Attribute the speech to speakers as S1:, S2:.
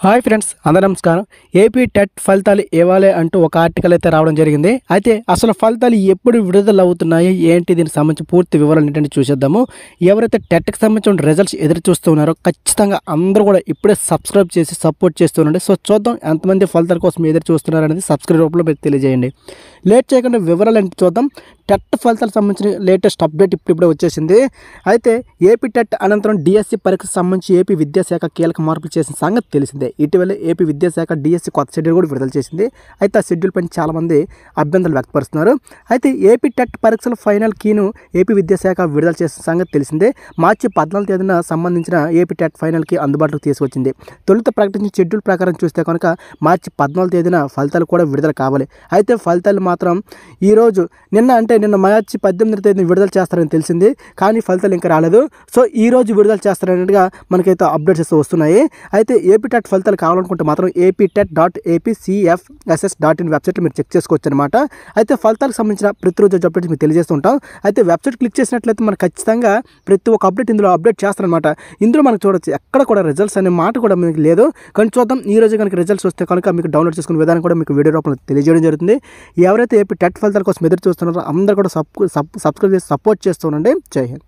S1: Hi friends, అందరూ నమస్కారం. AP TET ఫలితాలు ఇవ్వాలి అంటూ ఒక ఆర్టికల్ అయితే రావడం జరిగింది. అయితే అసలు ఫలితాలు ఎప్పుడు విడుదల అవుతున్నాయి, ఏంటి, దీనికి సంబంధించి పూర్తి వివరాలు ఏంటంటే చూసేద్దాము. ఎవరైతే టెట్కి సంబంధించిన రిజల్ట్స్ ఎదురు చూస్తూ ఉన్నారో ఖచ్చితంగా అందరూ కూడా ఇప్పుడే సబ్స్క్రైబ్ చేసి సపోర్ట్ చేస్తున్నారండి. సో చూద్దాం ఎంతమంది ఫలితాల కోసం ఎదురు చూస్తున్నారు అనేది సబ్స్క్రైబ్ రూపంలో మీరు తెలియజేయండి. లేట్ చేయకుండా వివరాలు ఏంటి చూద్దాం. టెట్ ఫలితాలకు సంబంధించిన లేటెస్ట్ అప్డేట్ ఇప్పుడే వచ్చేసింది. అయితే ఏపీ టెట్ అనంతరం డిఎస్సి పరీక్షకు సంబంధించి ఏపీ విద్యాశాఖ కీలక మార్పులు చేసిన సంగతి తెలిసిందే. ఇటీవల ఏపీ విద్యాశాఖ డిఎస్సి కొత్త షెడ్యూల్ కూడా విడుదల చేసింది. అయితే ఆ షెడ్యూల్ పైన చాలామంది అభ్యంతరాలు వ్యక్తపరుస్తున్నారు. అయితే ఏపీ టెట్ పరీక్షల ఫైనల్ కీను ఏపీ విద్యాశాఖ విడుదల చేసిన సంగతి తెలిసిందే. మార్చి 14వ తేదీన సంబంధించిన ఏపీ టెట్ ఫైనల్కి అందుబాటులోకి తీసుకొచ్చింది. తొలుత ప్రకటించిన షెడ్యూల్ ప్రకారం చూస్తే కనుక మార్చి 14వ తేదీన ఫలితాలు కూడా విడుదల కావాలి. అయితే ఫలితాలు మాత్రం ఈరోజు నిన్న మార్చి 18వ తేదీన విడుదల చేస్తారని తెలిసింది. కానీ ఫలితాలు ఇంకా రాలేదు. సో ఈ రోజు విడుదల చేస్తారన్నట్టుగా మనకైతే అప్డేట్స్ వస్తున్నాయి. అయితే ఏపీ టెట్ ఫలితాలు కావాలనుకుంటే మాత్రం aptet.apcfss.in వెబ్సైట్లో మీరు చెక్ చేసుకోవచ్చు అనమాట. అయితే ఫలితాలకు సంబంధించిన ప్రతిరోజు అప్డేట్స్ మీకు తెలియజేస్తుంటాం. అయితే వెబ్సైట్ క్లిక్ చేసినట్లయితే మనకు ఖచ్చితంగా ప్రతి ఒక్క అప్డేట్ ఇందులో అప్డేట్ చేస్తారనమాట. ఇందులో మనకు చూడొచ్చు ఎక్కడ కూడా రిజల్ట్స్ అనే మాట కూడా మీకు లేదు. కానీ చూద్దాం, ఈ రోజు కనుక రిజల్ట్స్ వస్తే కనుక మీకు డౌన్లోడ్ చేసుకునే విధానం కూడా మీకు వీడియో రూపంలో తెలియజేయడం జరుగుతుంది. ఎవరైతే ఏపీ టెట్ ఫలితాల కోసం ఎదురు చూస్తున్నారో అందరూ కూడా సబ్స్క్రైబ్ చేసి సపోర్ట్ చేస్తూ ఉండండి. జై హింద్.